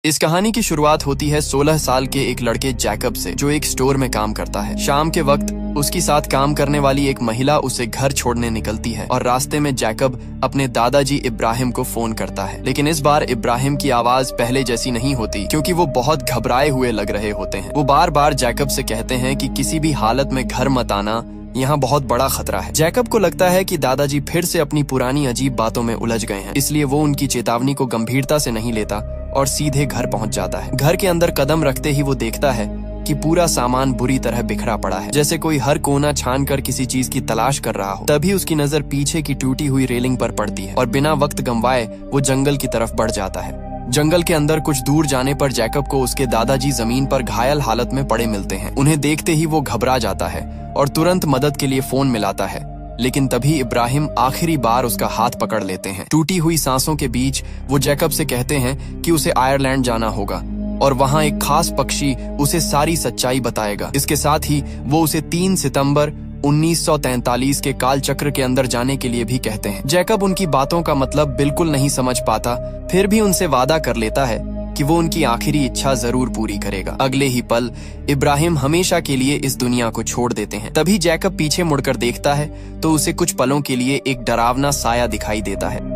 इस कहानी की शुरुआत होती है 16 साल के एक लड़के जैकब से, जो एक स्टोर में काम करता है। शाम के वक्त उसके साथ काम करने वाली एक महिला उसे घर छोड़ने निकलती है और रास्ते में जैकब अपने दादाजी इब्राहिम को फोन करता है। लेकिन इस बार इब्राहिम की आवाज पहले जैसी नहीं होती, क्योंकि वो बहुत घबराए हुए लग रहे होते हैं। वो बार बार जैकब से कहते हैं कि किसी भी हालत में घर मत आना, यहाँ बहुत बड़ा खतरा है। जैकब को लगता है कि दादाजी फिर से अपनी पुरानी अजीब बातों में उलझ गए हैं, इसलिए वो उनकी चेतावनी को गंभीरता से नहीं लेता और सीधे घर पहुंच जाता है। घर के अंदर कदम रखते ही वो देखता है कि पूरा सामान बुरी तरह बिखरा पड़ा है, जैसे कोई हर कोना छान कर किसी चीज की तलाश कर रहा हो। तभी उसकी नजर पीछे की टूटी हुई रेलिंग पर पड़ती है और बिना वक्त गंवाए वो जंगल की तरफ बढ़ जाता है। जंगल के अंदर कुछ दूर जाने पर जैकब को उसके दादाजी जमीन पर घायल हालत में पड़े मिलते हैं। उन्हें देखते ही वो घबरा जाता है और तुरंत मदद के लिए फोन मिलाता है। लेकिन तभी इब्राहिम आखिरी बार उसका हाथ पकड़ लेते हैं। टूटी हुई सांसों के बीच वो जैकब से कहते हैं कि उसे आयरलैंड जाना होगा और वहां एक खास पक्षी उसे सारी सच्चाई बताएगा। इसके साथ ही वो उसे 3 सितंबर 1943 के काल चक्र के अंदर जाने के लिए भी कहते हैं। जैकब उनकी बातों का मतलब बिल्कुल नहीं समझ पाता, फिर भी उनसे वादा कर लेता है कि वो उनकी आखिरी इच्छा जरूर पूरी करेगा। अगले ही पल इब्राहिम हमेशा के लिए इस दुनिया को छोड़ देते हैं। तभी जैकब पीछे मुड़कर देखता है तो उसे कुछ पलों के लिए एक डरावना साया दिखाई देता है।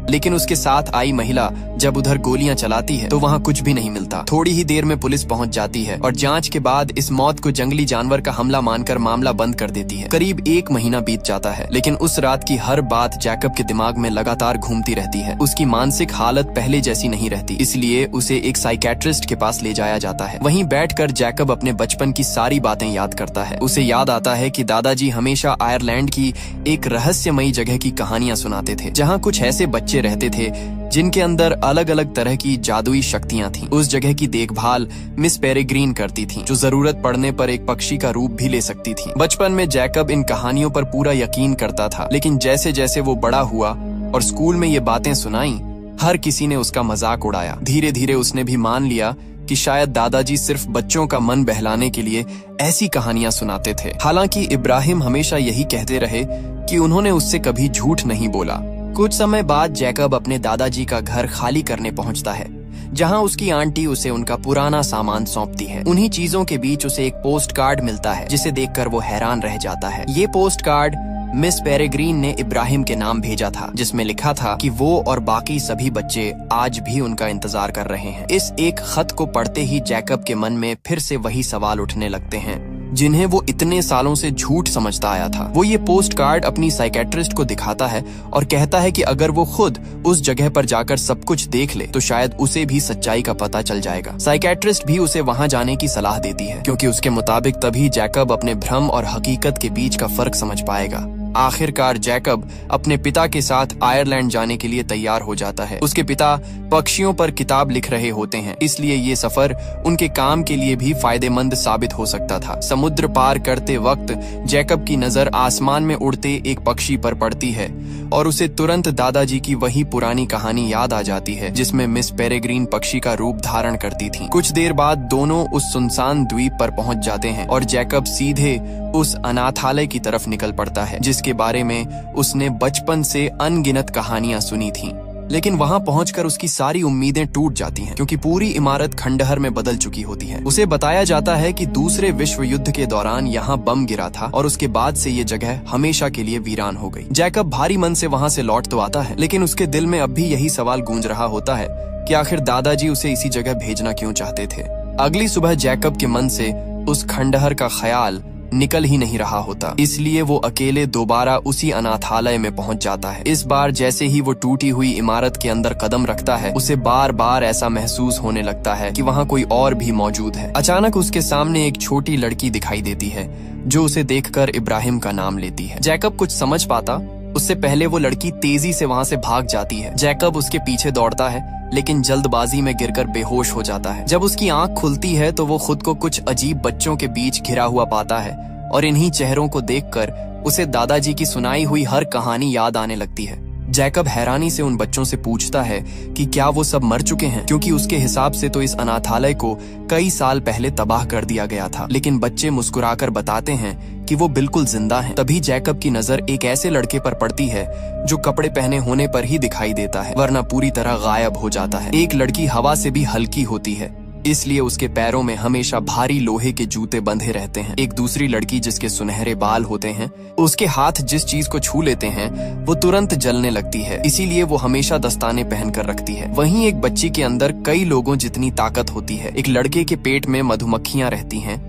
लेकिन उसके साथ आई महिला जब उधर गोलियां चलाती है तो वहां कुछ भी नहीं मिलता। थोड़ी ही देर में पुलिस पहुंच जाती है और जांच के बाद इस मौत को जंगली जानवर का हमला मानकर मामला बंद कर देती है। करीब 1 महीना बीत जाता है, लेकिन उस रात की हर बात जैकब के दिमाग में लगातार घूमती रहती है। उसकी मानसिक हालत पहले जैसी नहीं रहती, इसलिए उसे एक साइकेट्रिस्ट के पास ले जाया जाता है। वहीं बैठकर जैकब अपने बचपन की सारी बातें याद करता है। उसे याद आता है कि दादाजी हमेशा आयरलैंड की एक रहस्यमयी जगह की कहानियां सुनाते थे, जहाँ कुछ ऐसे बच्चे रहते थे जिनके अंदर अलग अलग तरह की जादुई शक्तियां थीं। उस जगह की देखभाल मिस पेरेग्रीन करती थीं, जो जरूरत पड़ने पर एक पक्षी का रूप भी ले सकती थीं। बचपन में जैकब इन कहानियों पर पूरा यकीन करता था, लेकिन जैसे जैसे वो बड़ा हुआ और स्कूल में ये बातें सुनाई, हर किसी ने उसका मजाक उड़ाया। धीरे धीरे उसने भी मान लिया कि शायद दादाजी सिर्फ बच्चों का मन बहलाने के लिए ऐसी कहानियां सुनाते थे। हालांकि इब्राहिम हमेशा यही कहते रहे कि उन्होंने उससे कभी झूठ नहीं बोला। कुछ समय बाद जैकब अपने दादाजी का घर खाली करने पहुंचता है, जहां उसकी आंटी उसे उनका पुराना सामान सौंपती है। उन्हीं चीजों के बीच उसे एक पोस्ट कार्ड मिलता है, जिसे देखकर वो हैरान रह जाता है। ये पोस्ट कार्ड मिस पेरेग्रीन ने इब्राहिम के नाम भेजा था, जिसमें लिखा था कि वो और बाकी सभी बच्चे आज भी उनका इंतजार कर रहे हैं। इस एक खत को पढ़ते ही जैकब के मन में फिर से वही सवाल उठने लगते हैं जिन्हें वो इतने सालों से झूठ समझता आया था। वो ये पोस्ट कार्ड अपनी साइकेट्रिस्ट को दिखाता है और कहता है कि अगर वो खुद उस जगह पर जाकर सब कुछ देख ले तो शायद उसे भी सच्चाई का पता चल जाएगा। साइकेट्रिस्ट भी उसे वहां जाने की सलाह देती है, क्योंकि उसके मुताबिक तभी जैकब अपने भ्रम और हकीकत के बीच का फर्क समझ पाएगा। आखिरकार जैकब अपने पिता के साथ आयरलैंड जाने के लिए तैयार हो जाता है। उसके पिता पक्षियों पर किताब लिख रहे होते हैं, इसलिए ये सफर उनके काम के लिए भी फायदेमंद साबित हो सकता था। समुद्र पार करते वक्त जैकब की नजर आसमान में उड़ते एक पक्षी पर पड़ती है और उसे तुरंत दादाजी की वही पुरानी कहानी याद आ जाती है, जिसमें मिस पेरेग्रीन पक्षी का रूप धारण करती थी। कुछ देर बाद दोनों उस सुनसान द्वीप पर पहुंच जाते हैं और जैकब सीधे उस अनाथालय की तरफ निकल पड़ता है, जिसके बारे में उसने बचपन से अनगिनत कहानियां सुनी थीं। लेकिन वहां पहुंचकर उसकी सारी उम्मीदें टूट जाती हैं, क्योंकि पूरी इमारत खंडहर में बदल चुकी होती है। उसे बताया जाता है कि दूसरे विश्व युद्ध के दौरान यहाँ बम गिरा था और उसके बाद से ये जगह हमेशा के लिए वीरान हो गई। जैकब भारी मन से वहां से लौट तो आता है, लेकिन उसके दिल में अब भी यही सवाल गूंज रहा होता है कि आखिर दादाजी उसे इसी जगह भेजना क्यों चाहते थे। अगली सुबह जैकब के मन से उस खंडहर का ख्याल निकल ही नहीं रहा होता, इसलिए वो अकेले दोबारा उसी अनाथालय में पहुंच जाता है। इस बार जैसे ही वो टूटी हुई इमारत के अंदर कदम रखता है, उसे बार बार ऐसा महसूस होने लगता है कि वहां कोई और भी मौजूद है। अचानक उसके सामने एक छोटी लड़की दिखाई देती है, जो उसे देखकर इब्राहिम का नाम लेती है। जैकब कुछ समझ पाता उससे पहले वो लड़की तेजी से वहां से भाग जाती है। जैकब उसके पीछे दौड़ता है, लेकिन जल्दबाजी में गिरकर बेहोश हो जाता है। जब उसकी आंख खुलती है तो वो खुद को कुछ अजीब बच्चों के बीच घिरा हुआ पाता है और इन्हीं चेहरों को देखकर उसे दादाजी की सुनाई हुई हर कहानी याद आने लगती है। जैकब हैरानी से उन बच्चों से पूछता है कि क्या वो सब मर चुके हैं, क्योंकि उसके हिसाब से तो इस अनाथालय को कई साल पहले तबाह कर दिया गया था। लेकिन बच्चे मुस्कुराकर बताते हैं कि वो बिल्कुल जिंदा हैं। तभी जैकब की नजर एक ऐसे लड़के पर पड़ती है जो कपड़े पहने होने पर ही दिखाई देता है, वरना पूरी तरह गायब हो जाता है। एक लड़की हवा से भी हल्की होती है, इसलिए उसके पैरों में हमेशा भारी लोहे के जूते बंधे रहते हैं। एक दूसरी लड़की जिसके सुनहरे बाल होते हैं, उसके हाथ जिस चीज को छू लेते हैं वो तुरंत जलने लगती है, इसीलिए वो हमेशा दस्ताने पहन कर रखती है। वहीं एक बच्ची के अंदर कई लोगों जितनी ताकत होती है। एक लड़के के पेट में मधुमक्खियां रहती हैं,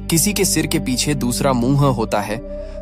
किसी के सिर के पीछे दूसरा मुंह होता है,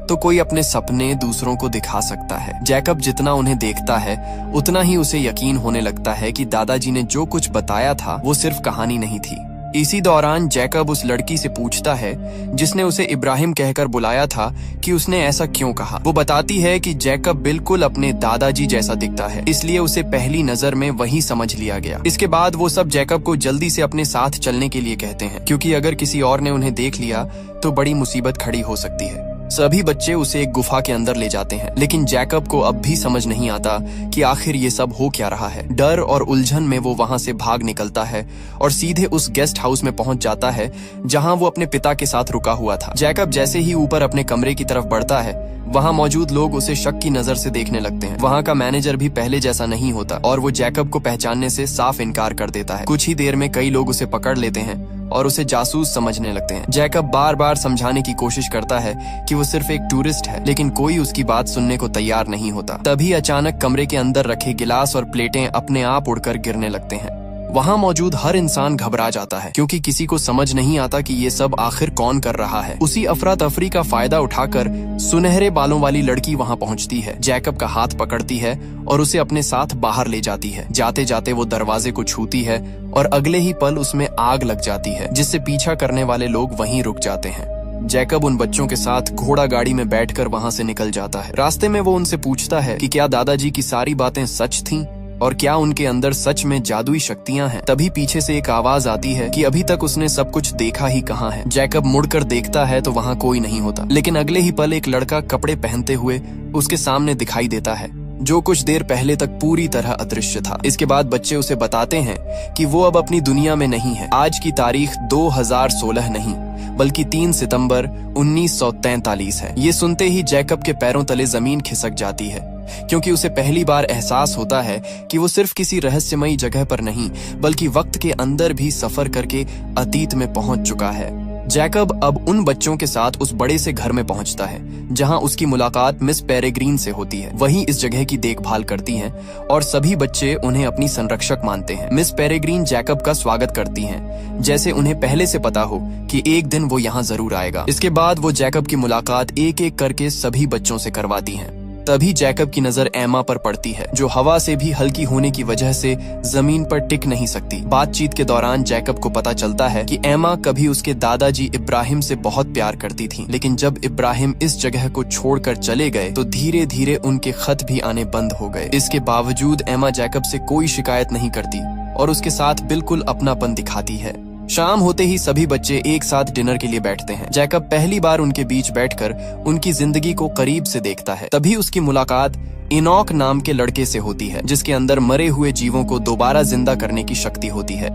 तो कोई अपने सपने दूसरों को दिखा सकता है। जैकब जितना उन्हें देखता है उतना ही उसे यकीन होने लगता है कि दादाजी ने जो कुछ बताया था वो सिर्फ कहानी नहीं थी। इसी दौरान जैकब उस लड़की से पूछता है जिसने उसे इब्राहिम कहकर बुलाया था कि उसने ऐसा क्यों कहा। वो बताती है कि जैकब बिल्कुल अपने दादाजी जैसा दिखता है, इसलिए उसे पहली नजर में वही समझ लिया गया। इसके बाद वो सब जैकब को जल्दी से अपने साथ चलने के लिए कहते हैं, क्योंकि अगर किसी और ने उन्हें देख लिया तो बड़ी मुसीबत खड़ी हो सकती है। सभी बच्चे उसे एक गुफा के अंदर ले जाते हैं, लेकिन जैकब को अब भी समझ नहीं आता कि आखिर ये सब हो क्या रहा है। डर और उलझन में वो वहां से भाग निकलता है और सीधे उस गेस्ट हाउस में पहुंच जाता है जहां वो अपने पिता के साथ रुका हुआ था। जैकब जैसे ही ऊपर अपने कमरे की तरफ बढ़ता है, वहां मौजूद लोग उसे शक की नजर से देखने लगते हैं। वहां का मैनेजर भी पहले जैसा नहीं होता और वो जैकब को पहचानने से साफ इनकार कर देता है। कुछ ही देर में कई लोग उसे पकड़ लेते हैं और उसे जासूस समझने लगते हैं। जैकब बार बार समझाने की कोशिश करता है कि वो सिर्फ एक टूरिस्ट है, लेकिन कोई उसकी बात सुनने को तैयार नहीं होता। तभी अचानक कमरे के अंदर रखे गिलास और प्लेटें अपने आप उड़कर गिरने लगते हैं। वहां मौजूद हर इंसान घबरा जाता है, क्योंकि किसी को समझ नहीं आता कि ये सब आखिर कौन कर रहा है। उसी अफरा तफरी का फायदा उठाकर सुनहरे बालों वाली लड़की वहां पहुंचती है, जैकब का हाथ पकड़ती है और उसे अपने साथ बाहर ले जाती है। जाते जाते वो दरवाजे को छूती है और अगले ही पल उसमें आग लग जाती है, जिससे पीछा करने वाले लोग वहीं रुक जाते हैं। जैकब उन बच्चों के साथ घोड़ा गाड़ी में बैठकर वहां से निकल जाता है। रास्ते में वो उनसे पूछता है कि क्या दादाजी की सारी बातें सच थीं और क्या उनके अंदर सच में जादुई शक्तियां हैं। तभी पीछे से एक आवाज आती है कि अभी तक उसने सब कुछ देखा ही कहाँ है। जैकब मुड़कर देखता है तो वहां कोई नहीं होता, लेकिन अगले ही पल एक लड़का कपड़े पहनते हुए उसके सामने दिखाई देता है, जो कुछ देर पहले तक पूरी तरह अदृश्य था। इसके बाद बच्चे उसे बताते हैं कि वो अब अपनी दुनिया में नहीं है। आज की तारीख 2016 नहीं बल्कि 3 सितंबर 1943 है। ये सुनते ही जैकब के पैरों तले जमीन खिसक जाती है, क्योंकि उसे पहली बार एहसास होता है कि वो सिर्फ किसी रहस्यमयी जगह पर नहीं बल्कि वक्त के अंदर भी सफर करके अतीत में पहुंच चुका है। जैकब अब उन बच्चों के साथ उस बड़े से घर में पहुंचता है जहां उसकी मुलाकात मिस पेरेग्रीन से होती है। वही इस जगह की देखभाल करती हैं और सभी बच्चे उन्हें अपनी संरक्षक मानते हैं। मिस पेरेग्रीन जैकब का स्वागत करती हैं, जैसे उन्हें पहले से पता हो कि एक दिन वो यहाँ जरूर आएगा। इसके बाद वो जैकब की मुलाकात एक एक करके सभी बच्चों से करवाती हैं। तभी जैकब की नजर एमा पर पड़ती है, जो हवा से भी हल्की होने की वजह से जमीन पर टिक नहीं सकती। बातचीत के दौरान जैकब को पता चलता है कि एमा कभी उसके दादाजी इब्राहिम से बहुत प्यार करती थी, लेकिन जब इब्राहिम इस जगह को छोड़कर चले गए तो धीरे धीरे उनके खत भी आने बंद हो गए। इसके बावजूद एमा जैकब से कोई शिकायत नहीं करती और उसके साथ बिल्कुल अपनापन दिखाती है। शाम होते ही सभी बच्चे एक साथ डिनर के लिए बैठते हैं। जैकब पहली बार उनके बीच बैठकर उनकी जिंदगी को करीब से देखता है। तभी उसकी मुलाकात इनॉक नाम के लड़के से होती है, जिसके अंदर मरे हुए जीवों को दोबारा जिंदा करने की शक्ति होती है।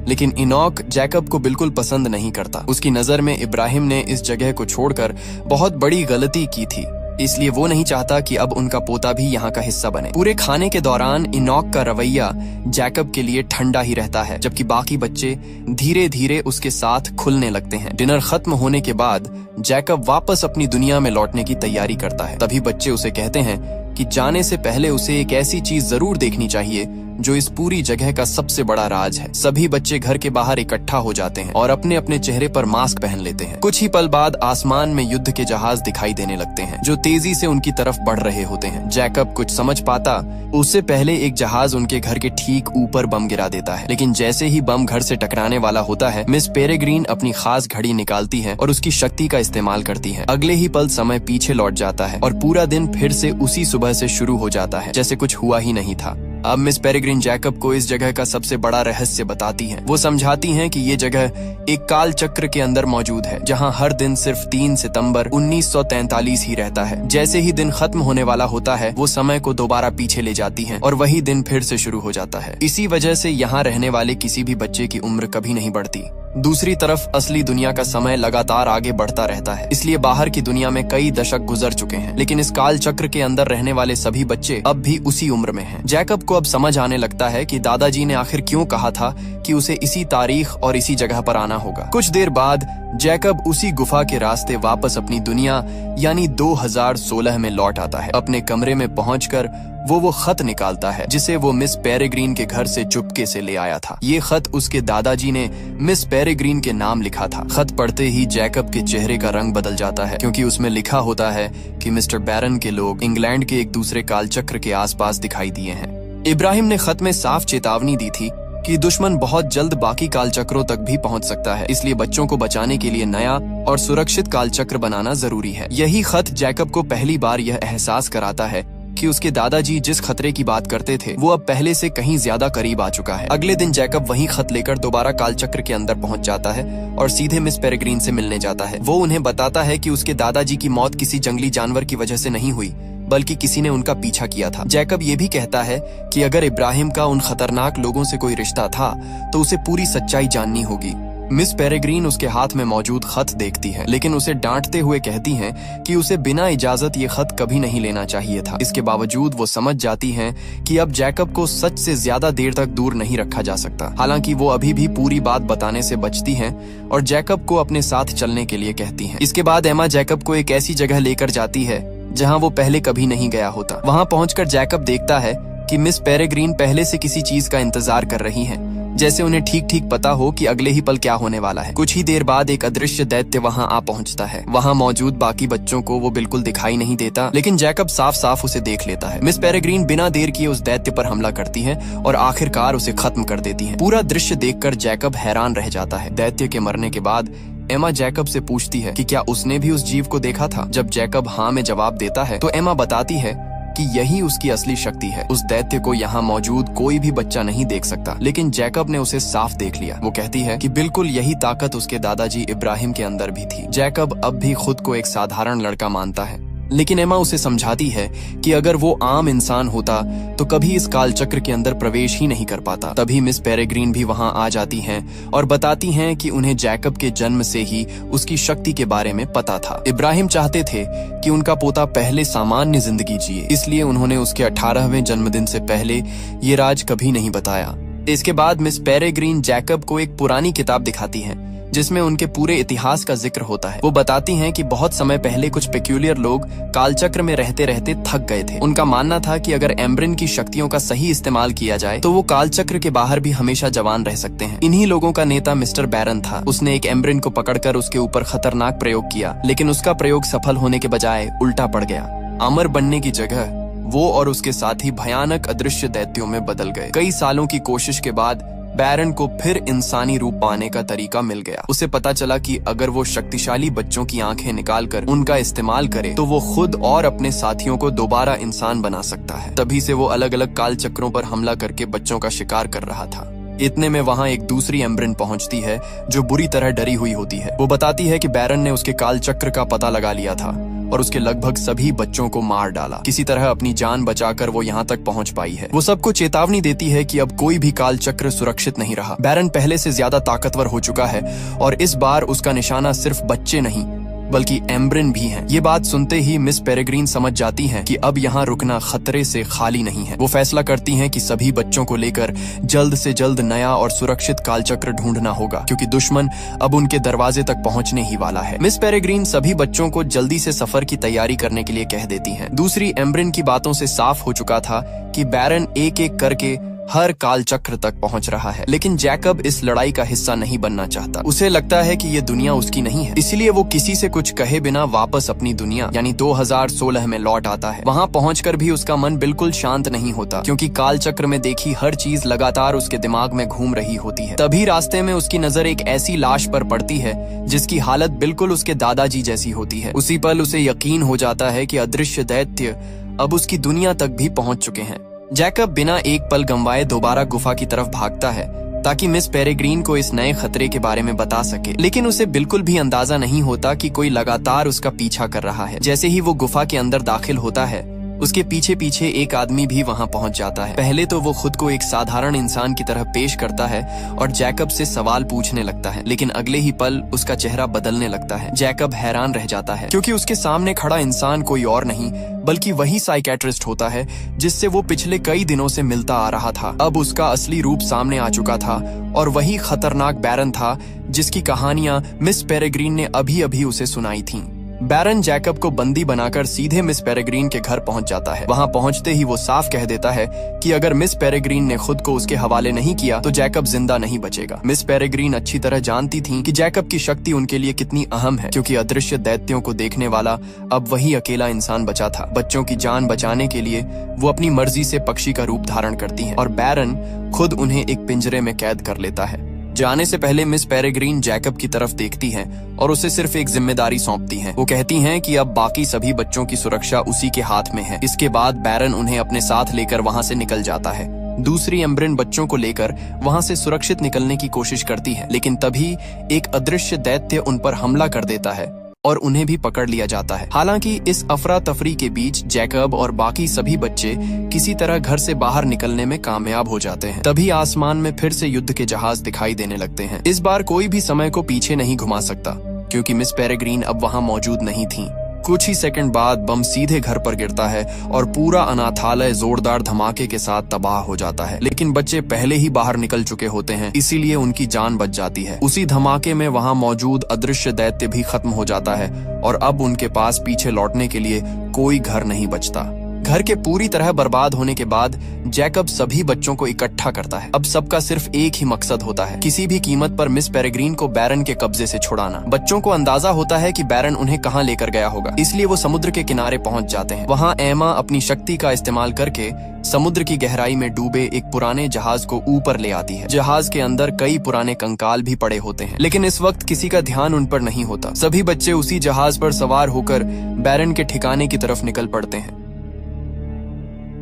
लेकिन इनॉक जैकब को बिल्कुल पसंद नहीं करता। उसकी नजर में इब्राहिम ने इस जगह को छोड़कर बहुत बड़ी गलती की थी, इसलिए वो नहीं चाहता कि अब उनका पोता भी यहाँ का हिस्सा बने। पूरे खाने के दौरान इनॉक का रवैया जैकब के लिए ठंडा ही रहता है, जबकि बाकी बच्चे धीरे धीरे उसके साथ खुलने लगते हैं। डिनर खत्म होने के बाद जैकब वापस अपनी दुनिया में लौटने की तैयारी करता है। तभी बच्चे उसे कहते हैं कि जाने से पहले उसे एक ऐसी चीज जरूर देखनी चाहिए जो इस पूरी जगह का सबसे बड़ा राज है। सभी बच्चे घर के बाहर इकट्ठा हो जाते हैं और अपने अपने चेहरे पर मास्क पहन लेते हैं। कुछ ही पल बाद आसमान में युद्ध के जहाज दिखाई देने लगते हैं, जो तेजी से उनकी तरफ बढ़ रहे होते हैं। जैकब कुछ समझ पाता उससे पहले एक जहाज उनके घर के ठीक ऊपर बम गिरा देता है, लेकिन जैसे ही बम घर से टकराने वाला होता है, मिस पेरेग्रीन अपनी खास घड़ी निकालती है और उसकी शक्ति का इस्तेमाल करती है। अगले ही पल समय पीछे लौट जाता है और पूरा दिन फिर से उसी सुबह से शुरू हो जाता है, जैसे कुछ हुआ ही नहीं था। अब मिस पेरेग्रीन जैकब को इस जगह का सबसे बड़ा रहस्य बताती हैं। वो समझाती हैं कि ये जगह एक काल चक्र के अंदर मौजूद है, जहां हर दिन सिर्फ 3 सितंबर 1943 ही रहता है। जैसे ही दिन खत्म होने वाला होता है, वो समय को दोबारा पीछे ले जाती हैं और वही दिन फिर से शुरू हो जाता है। इसी वजह से यहाँ रहने वाले किसी भी बच्चे की उम्र कभी नहीं बढ़ती। दूसरी तरफ असली दुनिया का समय लगातार आगे बढ़ता रहता है, इसलिए बाहर की दुनिया में कई दशक गुजर चुके हैं, लेकिन इस काल चक्र के अंदर रहने वाले सभी बच्चे अब भी उसी उम्र में हैं। जैकब को अब समझ आने लगता है कि दादाजी ने आखिर क्यों कहा था कि उसे इसी तारीख और इसी जगह पर आना होगा। कुछ देर बाद जैकब उसी गुफा के रास्ते वापस अपनी दुनिया यानी 2016 में लौट आता है। अपने कमरे में पहुंचकर वो खत निकालता है जिसे वो मिस पेरेग्रीन के घर से चुपके से ले आया था। ये खत उसके दादाजी ने मिस पेरेग्रीन के नाम लिखा था। खत पढ़ते ही जैकब के चेहरे का रंग बदल जाता है, क्योंकि उसमें लिखा होता है कि मिस्टर बैरन के लोग इंग्लैंड के एक दूसरे कालचक्र के आसपास दिखाई दिए हैं। इब्राहिम ने खत में साफ चेतावनी दी थी कि दुश्मन बहुत जल्द बाकी कालचक्रों तक भी पहुंच सकता है, इसलिए बच्चों को बचाने के लिए नया और सुरक्षित कालचक्र बनाना जरूरी है। यही खत जैकब को पहली बार यह एहसास कराता है कि उसके दादाजी जिस खतरे की बात करते थे वो अब पहले से कहीं ज्यादा करीब आ चुका है। अगले दिन जैकब वही खत लेकर दोबारा कालचक्र के अंदर पहुंच जाता है और सीधे मिस पेरेग्रीन से मिलने जाता है। वो उन्हें बताता है कि उसके दादाजी की मौत किसी जंगली जानवर की वजह से नहीं हुई, बल्कि किसी ने उनका पीछा किया था। जैकब ये भी कहता है कि अगर इब्राहिम का उन खतरनाक लोगों से कोई रिश्ता था तो उसे पूरी सच्चाई जाननी होगी। मिस पेरेग्रीन उसके हाथ में मौजूद खत देखती है, लेकिन उसे डांटते हुए कहती हैं कि उसे बिना इजाजत ये खत कभी नहीं लेना चाहिए था। इसके बावजूद वो समझ जाती हैं कि अब जैकब को सच से ज्यादा देर तक दूर नहीं रखा जा सकता। हालांकि वो अभी भी पूरी बात बताने से बचती हैं और जैकब को अपने साथ चलने के लिए कहती हैं। इसके बाद एमा जैकब को एक ऐसी जगह लेकर जाती है जहाँ वो पहले कभी नहीं गया होता। वहाँ पहुंचकर जैकब देखता है कि मिस पेरेग्रीन पहले से किसी चीज का इंतजार कर रही हैं, जैसे उन्हें ठीक ठीक पता हो कि अगले ही पल क्या होने वाला है। कुछ ही देर बाद एक अदृश्य दैत्य वहां आ पहुंचता है। वहां मौजूद बाकी बच्चों को वो बिल्कुल दिखाई नहीं देता, लेकिन जैकब साफ साफ उसे देख लेता है। मिस पेरेग्रीन बिना देर किए उस दैत्य पर हमला करती है और आखिरकार उसे खत्म कर देती है। पूरा दृश्य देखकर जैकब हैरान रह जाता है। दैत्य के मरने के बाद एमा जैकब से पूछती है कि क्या उसने भी उस जीव को देखा था। जब जैकब हाँ में जवाब देता है तो एमा बताती है कि यही उसकी असली शक्ति है। उस दैत्य को यहाँ मौजूद कोई भी बच्चा नहीं देख सकता, लेकिन जैकब ने उसे साफ देख लिया। वो कहती है कि बिल्कुल यही ताकत उसके दादाजी इब्राहिम के अंदर भी थी। जैकब अब भी खुद को एक साधारण लड़का मानता है, लेकिन एमा उसे समझाती है कि अगर वो आम इंसान होता तो कभी इस कालचक्र के अंदर प्रवेश ही नहीं कर पाता। तभी मिस पेरेग्रीन भी वहां आ जाती हैं और बताती हैं कि उन्हें जैकब के जन्म से ही उसकी शक्ति के बारे में पता था। इब्राहिम चाहते थे कि उनका पोता पहले सामान्य जिंदगी जिए, इसलिए उन्होंने उसके 18वें जन्मदिन से पहले ये राज कभी नहीं बताया। इसके बाद मिस पेरेग्रीन जैकब को एक पुरानी किताब दिखाती है जिसमें उनके पूरे इतिहास का जिक्र होता है। वो बताती हैं कि बहुत समय पहले कुछ पेक्यूलियर लोग कालचक्र में रहते रहते थक गए थे। उनका मानना था कि अगर एम्ब्रिन की शक्तियों का सही इस्तेमाल किया जाए तो वो कालचक्र के बाहर भी हमेशा जवान रह सकते हैं। इन्हीं लोगों का नेता मिस्टर बैरन था। उसने एक एम्ब्रिन को पकड़कर उसके ऊपर खतरनाक प्रयोग किया, लेकिन उसका प्रयोग सफल होने के बजाय उल्टा पड़ गया। अमर बनने की जगह वो और उसके साथी भयानक अदृश्य दैत्यों में बदल गए। कई सालों की कोशिश के बाद बैरन को फिर इंसानी रूप पाने का तरीका मिल गया। उसे पता चला कि अगर वो शक्तिशाली बच्चों की आंखें निकालकर उनका इस्तेमाल करे तो वो खुद और अपने साथियों को दोबारा इंसान बना सकता है। तभी से वो अलग अलग काल चक्रों पर हमला करके बच्चों का शिकार कर रहा था। इतने में वहाँ एक दूसरी एम्ब्रिन पहुँचती है जो बुरी तरह डरी हुई होती है। वो बताती है कि बैरन ने उसके काल चक्र का पता लगा लिया था और उसके लगभग सभी बच्चों को मार डाला। किसी तरह अपनी जान बचाकर वो यहाँ तक पहुँच पाई है। वो सबको चेतावनी देती है कि अब कोई भी काल चक्र सुरक्षित नहीं रहा। बैरन पहले से ज्यादा ताकतवर हो चुका है और इस बार उसका निशाना सिर्फ बच्चे नहीं बल्कि एम्ब्रिन भी हैं। ये बात सुनते ही मिस पेरेग्रीन समझ जाती हैं कि अब यहाँ रुकना खतरे से खाली नहीं है। वो फैसला करती हैं कि सभी बच्चों को लेकर जल्द से जल्द नया और सुरक्षित कालचक्र ढूंढना होगा, क्योंकि दुश्मन अब उनके दरवाजे तक पहुंचने ही वाला है। मिस पेरेग्रीन सभी बच्चों को जल्दी से सफर की तैयारी करने के लिए कह देती हैं। दूसरी एम्ब्रिन की बातों से साफ हो चुका था कि बैरन एक एक करके हर काल चक्र तक पहुंच रहा है, लेकिन जैकब इस लड़ाई का हिस्सा नहीं बनना चाहता। उसे लगता है कि ये दुनिया उसकी नहीं है, इसलिए वो किसी से कुछ कहे बिना वापस अपनी दुनिया यानी 2016 में लौट आता है। वहां पहुंचकर भी उसका मन बिल्कुल शांत नहीं होता, क्योंकि काल चक्र में देखी हर चीज लगातार उसके दिमाग में घूम रही होती है। तभी रास्ते में उसकी नजर एक ऐसी लाश पर पड़ती है जिसकी हालत बिल्कुल उसके दादाजी जैसी होती है। उसी पल उसे यकीन हो जाता है कि अदृश्य दैत्य अब उसकी दुनिया तक भी पहुंच चुके हैं। जैकब बिना एक पल गंवाए दोबारा गुफा की तरफ भागता है ताकि मिस पेरेग्रीन को इस नए खतरे के बारे में बता सके, लेकिन उसे बिल्कुल भी अंदाजा नहीं होता कि कोई लगातार उसका पीछा कर रहा है। जैसे ही वो गुफा के अंदर दाखिल होता है उसके पीछे पीछे एक आदमी भी वहां पहुंच जाता है। पहले तो वो खुद को एक साधारण इंसान की तरह पेश करता है और जैकब से सवाल पूछने लगता है, लेकिन अगले ही पल उसका चेहरा बदलने लगता है। जैकब हैरान रह जाता है क्योंकि उसके सामने खड़ा इंसान कोई और नहीं बल्कि वही साइकेट्रिस्ट होता है जिससे वो पिछले कई दिनों से मिलता आ रहा था। अब उसका असली रूप सामने आ चुका था और वही खतरनाक बैरन था जिसकी कहानियां मिस पेरेग्रीन ने अभी अभी उसे सुनाई थीं। बैरन जैकब को बंदी बनाकर सीधे मिस पेरेग्रीन के घर पहुंच जाता है। वहां पहुंचते ही वो साफ कह देता है कि अगर मिस पेरेग्रीन ने खुद को उसके हवाले नहीं किया तो जैकब जिंदा नहीं बचेगा। मिस पेरेग्रीन अच्छी तरह जानती थीं कि जैकब की शक्ति उनके लिए कितनी अहम है, क्योंकि अदृश्य दैत्यों को देखने वाला अब वही अकेला इंसान बचा था। बच्चों की जान बचाने के लिए वो अपनी मर्जी से पक्षी का रूप धारण करती है और बैरन खुद उन्हें एक पिंजरे में कैद कर लेता है। जाने से पहले मिस पेरेग्रीन जैकब की तरफ देखती हैं और उसे सिर्फ एक जिम्मेदारी सौंपती हैं। वो कहती हैं कि अब बाकी सभी बच्चों की सुरक्षा उसी के हाथ में है। इसके बाद बैरन उन्हें अपने साथ लेकर वहां से निकल जाता है। दूसरी एम्ब्रिन बच्चों को लेकर वहां से सुरक्षित निकलने की कोशिश करती है, लेकिन तभी एक अदृश्य दैत्य उन पर हमला कर देता है और उन्हें भी पकड़ लिया जाता है। हालांकि इस अफरा तफरी के बीच जैकब और बाकी सभी बच्चे किसी तरह घर से बाहर निकलने में कामयाब हो जाते हैं। तभी आसमान में फिर से युद्ध के जहाज दिखाई देने लगते हैं। इस बार कोई भी समय को पीछे नहीं घुमा सकता क्योंकि मिस पेरेग्रीन अब वहां मौजूद नहीं थी। कुछ ही सेकंड बाद बम सीधे घर पर गिरता है और पूरा अनाथालय जोरदार धमाके के साथ तबाह हो जाता है। लेकिन बच्चे पहले ही बाहर निकल चुके होते हैं, इसीलिए उनकी जान बच जाती है। उसी धमाके में वहां मौजूद अदृश्य दैत्य भी खत्म हो जाता है और अब उनके पास पीछे लौटने के लिए कोई घर नहीं बचता। घर के पूरी तरह बर्बाद होने के बाद जैकब सभी बच्चों को इकट्ठा करता है। अब सबका सिर्फ एक ही मकसद होता है, किसी भी कीमत पर मिस पेरेग्रीन को बैरन के कब्जे से छुड़ाना। बच्चों को अंदाजा होता है कि बैरन उन्हें कहां लेकर गया होगा, इसलिए वो समुद्र के किनारे पहुंच जाते हैं। वहां एमा अपनी शक्ति का इस्तेमाल करके समुद्र की गहराई में डूबे एक पुराने जहाज को ऊपर ले आती है। जहाज के अंदर कई पुराने कंकाल भी पड़े होते हैं, लेकिन इस वक्त किसी का ध्यान उन पर नहीं होता। सभी बच्चे उसी जहाज पर सवार होकर बैरन के ठिकाने की तरफ निकल पड़ते हैं।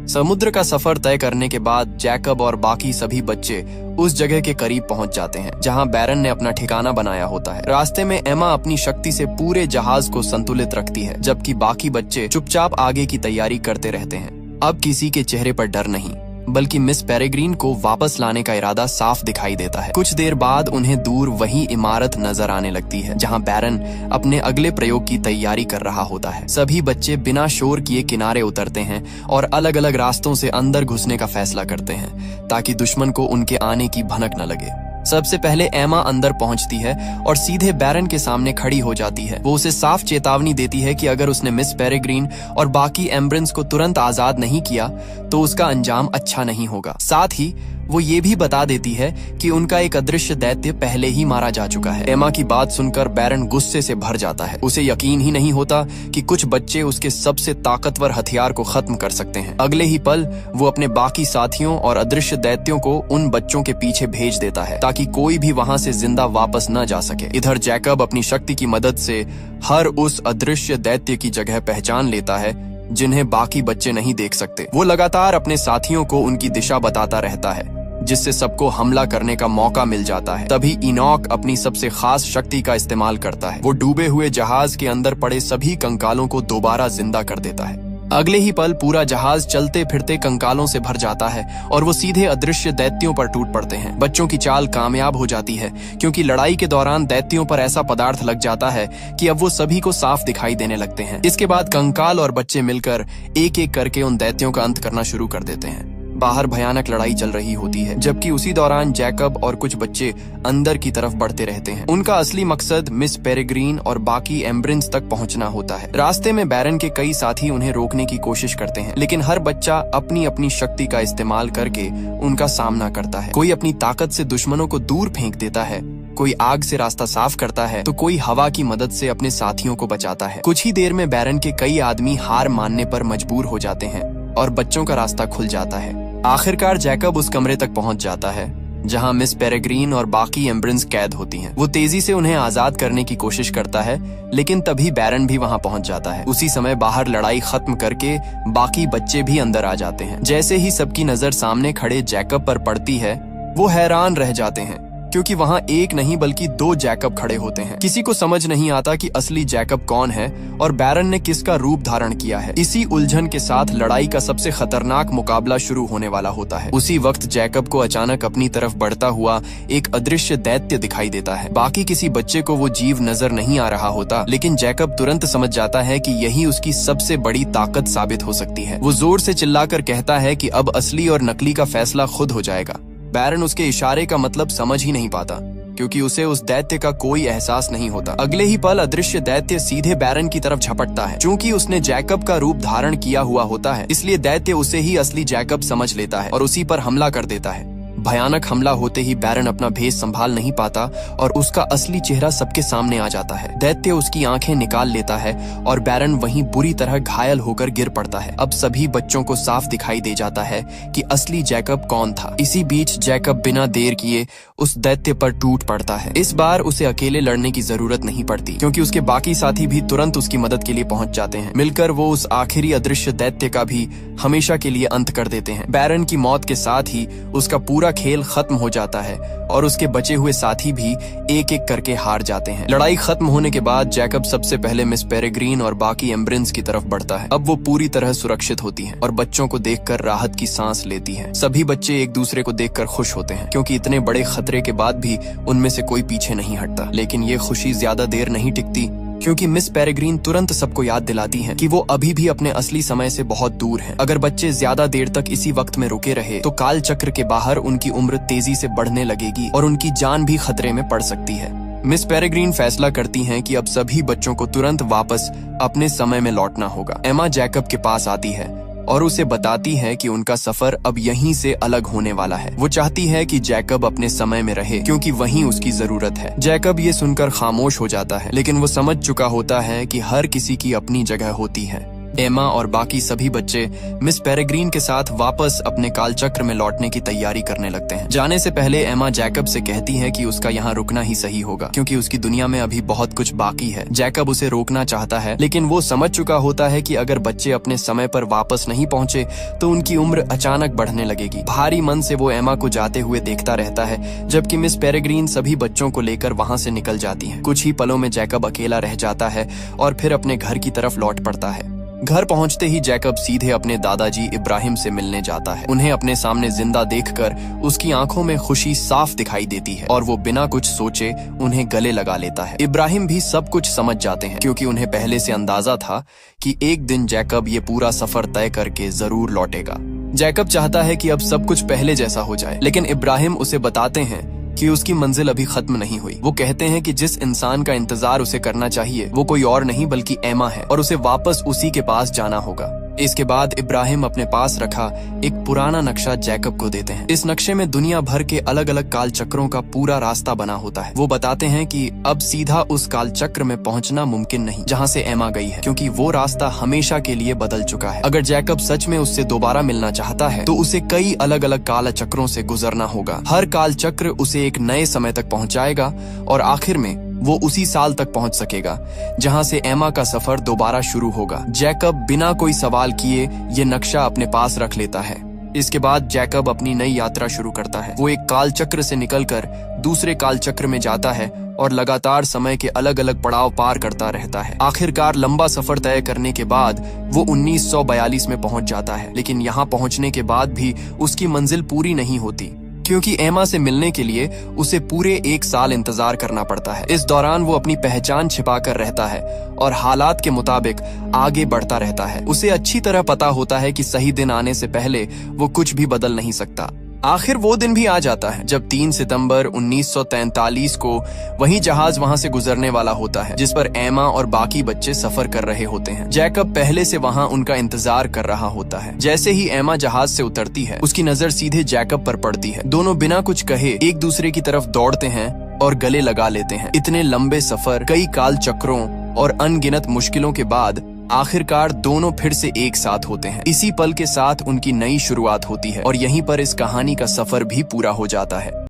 समुद्र का सफर तय करने के बाद जैकब और बाकी सभी बच्चे उस जगह के करीब पहुंच जाते हैं जहां बैरन ने अपना ठिकाना बनाया होता है। रास्ते में एमा अपनी शक्ति से पूरे जहाज को संतुलित रखती है, जबकि बाकी बच्चे चुपचाप आगे की तैयारी करते रहते हैं। अब किसी के चेहरे पर डर नहीं, बल्कि मिस पेरेग्रीन को वापस लाने का इरादा साफ दिखाई देता है। कुछ देर बाद उन्हें दूर वही इमारत नजर आने लगती है जहां बैरन अपने अगले प्रयोग की तैयारी कर रहा होता है। सभी बच्चे बिना शोर किए किनारे उतरते हैं और अलग अलग रास्तों से अंदर घुसने का फैसला करते हैं ताकि दुश्मन को उनके आने की भनक न लगे। सबसे पहले एमा अंदर पहुंचती है और सीधे बैरन के सामने खड़ी हो जाती है। वो उसे साफ चेतावनी देती है कि अगर उसने मिस पेरेग्रीन और बाकी एम्ब्रेंस को तुरंत आजाद नहीं किया तो उसका अंजाम अच्छा नहीं होगा। साथ ही वो ये भी बता देती है कि उनका एक अदृश्य दैत्य पहले ही मारा जा चुका है। एमा की बात सुनकर बैरन गुस्से से भर जाता है। उसे यकीन ही नहीं होता कि कुछ बच्चे उसके सबसे ताकतवर हथियार को खत्म कर सकते हैं। अगले ही पल वो अपने बाकी साथियों और अदृश्य दैत्यों को उन बच्चों के पीछे भेज देता है ताकि कोई भी वहां से जिंदा वापस न जा सके। इधर जैकब अपनी शक्ति की मदद से हर उस अदृश्य दैत्य की जगह पहचान लेता है जिन्हें बाकी बच्चे नहीं देख सकते। वो लगातार अपने साथियों को उनकी दिशा बताता रहता है जिससे सबको हमला करने का मौका मिल जाता है। तभी इनॉक अपनी सबसे खास शक्ति का इस्तेमाल करता है। वो डूबे हुए जहाज के अंदर पड़े सभी कंकालों को दोबारा जिंदा कर देता है। अगले ही पल पूरा जहाज चलते फिरते कंकालों से भर जाता है और वो सीधे अदृश्य दैत्यों पर टूट पड़ते हैं। बच्चों की चाल कामयाब हो जाती है क्योंकि लड़ाई के दौरान दैत्यों पर ऐसा पदार्थ लग जाता है कि अब वो सभी को साफ दिखाई देने लगते हैं। इसके बाद कंकाल और बच्चे मिलकर एक एक करके उन दैत्यों का अंत करना शुरू कर देते हैं। बाहर भयानक लड़ाई चल रही होती है, जबकि उसी दौरान जैकब और कुछ बच्चे अंदर की तरफ बढ़ते रहते हैं। उनका असली मकसद मिस पेरेग्रीन और बाकी एम्ब्रेंस तक पहुंचना होता है। रास्ते में बैरन के कई साथी उन्हें रोकने की कोशिश करते हैं, लेकिन हर बच्चा अपनी अपनी शक्ति का इस्तेमाल करके उनका सामना करता है। कोई अपनी ताकत से दुश्मनों को दूर फेंक देता है, कोई आग से रास्ता साफ करता है तो कोई हवा की मदद से अपने साथियों को बचाता है। कुछ ही देर में बैरन के कई आदमी हार मानने पर मजबूर हो जाते हैं और बच्चों का रास्ता खुल जाता है। आखिरकार जैकब उस कमरे तक पहुंच जाता है जहां मिस पेरेग्रीन और बाकी एम्ब्रेंस कैद होती हैं। वो तेजी से उन्हें आजाद करने की कोशिश करता है, लेकिन तभी बैरन भी वहां पहुंच जाता है। उसी समय बाहर लड़ाई खत्म करके बाकी बच्चे भी अंदर आ जाते हैं। जैसे ही सबकी नजर सामने खड़े जैकब पर पड़ती है, वो हैरान रह जाते हैं क्योंकि वहाँ एक नहीं बल्कि 2 जैकब खड़े होते हैं। किसी को समझ नहीं आता कि असली जैकब कौन है और बैरन ने किसका रूप धारण किया है। इसी उलझन के साथ लड़ाई का सबसे खतरनाक मुकाबला शुरू होने वाला होता है। उसी वक्त जैकब को अचानक अपनी तरफ बढ़ता हुआ एक अदृश्य दैत्य दिखाई देता है। बाकी किसी बच्चे को वो जीव नजर नहीं आ रहा होता, लेकिन जैकब तुरंत समझ जाता है कि यही उसकी सबसे बड़ी ताकत साबित हो सकती है। वो जोर से चिल्लाकर कहता है कि अब असली और नकली का फैसला खुद हो जाएगा। बैरन उसके इशारे का मतलब समझ ही नहीं पाता, क्योंकि उसे उस दैत्य का कोई एहसास नहीं होता। अगले ही पल अदृश्य दैत्य सीधे बैरन की तरफ झपटता है। चूंकि उसने जैकब का रूप धारण किया हुआ होता है, इसलिए दैत्य उसे ही असली जैकब समझ लेता है और उसी पर हमला कर देता है। भयानक हमला होते ही बैरन अपना भेष संभाल नहीं पाता और उसका असली चेहरा सबके सामने आ जाता है। दैत्य उसकी आंखें निकाल लेता है और बैरन वहीं बुरी तरह घायल होकर गिर पड़ता है। अब सभी बच्चों को साफ दिखाई दे जाता है कि असली जैकब कौन था। इसी बीच जैकब बिना देर किए उस दैत्य पर टूट पड़ता है। इस बार उसे अकेले लड़ने की जरूरत नहीं पड़ती, क्योंकि उसके बाकी साथी भी तुरंत उसकी मदद के लिए पहुंच जाते हैं। मिलकर वो उस आखिरी अदृश्य दैत्य का भी हमेशा के लिए अंत कर देते हैं। बैरन की मौत के साथ ही उसका पूरा खेल खत्म हो जाता है और उसके बचे हुए साथी भी एक एक करके हार जाते हैं। लड़ाई खत्म होने के बाद जैकब सबसे पहले मिस पेरेग्रीन और बाकी एम्ब्रेंस की तरफ बढ़ता है। अब वो पूरी तरह सुरक्षित होती हैं और बच्चों को देखकर राहत की सांस लेती हैं। सभी बच्चे एक दूसरे को देखकर खुश होते हैं, क्योंकि इतने बड़े खतरे के बाद भी उनमें से कोई पीछे नहीं हटता। लेकिन ये खुशी ज्यादा देर नहीं टिकती, क्योंकि मिस पेरेग्रीन तुरंत सबको याद दिलाती हैं कि वो अभी भी अपने असली समय से बहुत दूर हैं। अगर बच्चे ज्यादा देर तक इसी वक्त में रुके रहे तो काल चक्र के बाहर उनकी उम्र तेजी से बढ़ने लगेगी और उनकी जान भी खतरे में पड़ सकती है। मिस पेरेग्रीन फैसला करती हैं कि अब सभी बच्चों को तुरंत वापस अपने समय में लौटना होगा। एमा जैकब के पास आती है और उसे बताती है कि उनका सफर अब यहीं से अलग होने वाला है। वो चाहती है कि जैकब अपने समय में रहे, क्योंकि वहीं उसकी जरूरत है। जैकब ये सुनकर खामोश हो जाता है, लेकिन वो समझ चुका होता है कि हर किसी की अपनी जगह होती है। एमा और बाकी सभी बच्चे मिस पेरेग्रीन के साथ वापस अपने कालचक्र में लौटने की तैयारी करने लगते हैं। जाने से पहले एमा जैकब से कहती है कि उसका यहाँ रुकना ही सही होगा, क्योंकि उसकी दुनिया में अभी बहुत कुछ बाकी है। जैकब उसे रोकना चाहता है, लेकिन वो समझ चुका होता है कि अगर बच्चे अपने समय पर वापस नहीं पहुंचे तो उनकी उम्र अचानक बढ़ने लगेगी। भारी मन से वो एमा को जाते हुए देखता रहता है, जबकि मिस पेरेग्रीन सभी बच्चों को लेकर वहाँ से निकल जाती है। कुछ ही पलों में जैकब अकेला रह जाता है और फिर अपने घर की तरफ लौट पड़ता है। घर पहुंचते ही जैकब सीधे अपने दादाजी इब्राहिम से मिलने जाता है। उन्हें अपने सामने जिंदा देखकर उसकी आंखों में खुशी साफ दिखाई देती है और वो बिना कुछ सोचे उन्हें गले लगा लेता है। इब्राहिम भी सब कुछ समझ जाते हैं, क्योंकि उन्हें पहले से अंदाजा था कि एक दिन जैकब ये पूरा सफर तय करके जरूर लौटेगा। जैकब चाहता है कि अब सब कुछ पहले जैसा हो जाए, लेकिन इब्राहिम उसे बताते हैं कि उसकी मंजिल अभी खत्म नहीं हुई। वो कहते हैं कि जिस इंसान का इंतजार उसे करना चाहिए वो कोई और नहीं बल्कि एमा है और उसे वापस उसी के पास जाना होगा। इसके बाद इब्राहिम अपने पास रखा एक पुराना नक्शा जैकब को देते हैं। इस नक्शे में दुनिया भर के अलग अलग काल चक्रों का पूरा रास्ता बना होता है। वो बताते हैं कि अब सीधा उस काल चक्र में पहुंचना मुमकिन नहीं जहां से एमा गई है, क्योंकि वो रास्ता हमेशा के लिए बदल चुका है। अगर जैकब सच में उससे दोबारा मिलना चाहता है तो उसे कई अलग अलग काल चक्रों से गुजरना होगा। हर काल चक्र उसे एक नए समय तक पहुंचाएगा और आखिर में वो उसी साल तक पहुंच सकेगा जहां से एमा का सफर दोबारा शुरू होगा। जैकब बिना कोई सवाल किए ये नक्शा अपने पास रख लेता है। इसके बाद जैकब अपनी नई यात्रा शुरू करता है। वो एक काल चक्र से निकलकर दूसरे काल चक्र में जाता है और लगातार समय के अलग अलग पड़ाव पार करता रहता है। आखिरकार लंबा सफर तय करने के बाद वो 1942 में पहुंच जाता है, लेकिन यहाँ पहुंचने के बाद भी उसकी मंजिल पूरी नहीं होती, क्योंकि एमा से मिलने के लिए उसे पूरे 1 साल इंतजार करना पड़ता है। इस दौरान वो अपनी पहचान छिपाकर रहता है और हालात के मुताबिक आगे बढ़ता रहता है। उसे अच्छी तरह पता होता है कि सही दिन आने से पहले वो कुछ भी बदल नहीं सकता। आखिर वो दिन भी आ जाता है जब 3 सितंबर 1943 को वही जहाज वहां से गुजरने वाला होता है जिस पर एमा और बाकी बच्चे सफर कर रहे होते हैं। जैकब पहले से वहां उनका इंतजार कर रहा होता है। जैसे ही एमा जहाज से उतरती है उसकी नजर सीधे जैकब पर पड़ती है। दोनों बिना कुछ कहे एक दूसरे की तरफ दौड़ते हैं और गले लगा लेते हैं। इतने लंबे सफर, कई काल चक्रों और अनगिनत मुश्किलों के बाद आखिरकार दोनों फिर से एक साथ होते हैं। इसी पल के साथ उनकी नई शुरुआत होती है और यहीं पर इस कहानी का सफर भी पूरा हो जाता है।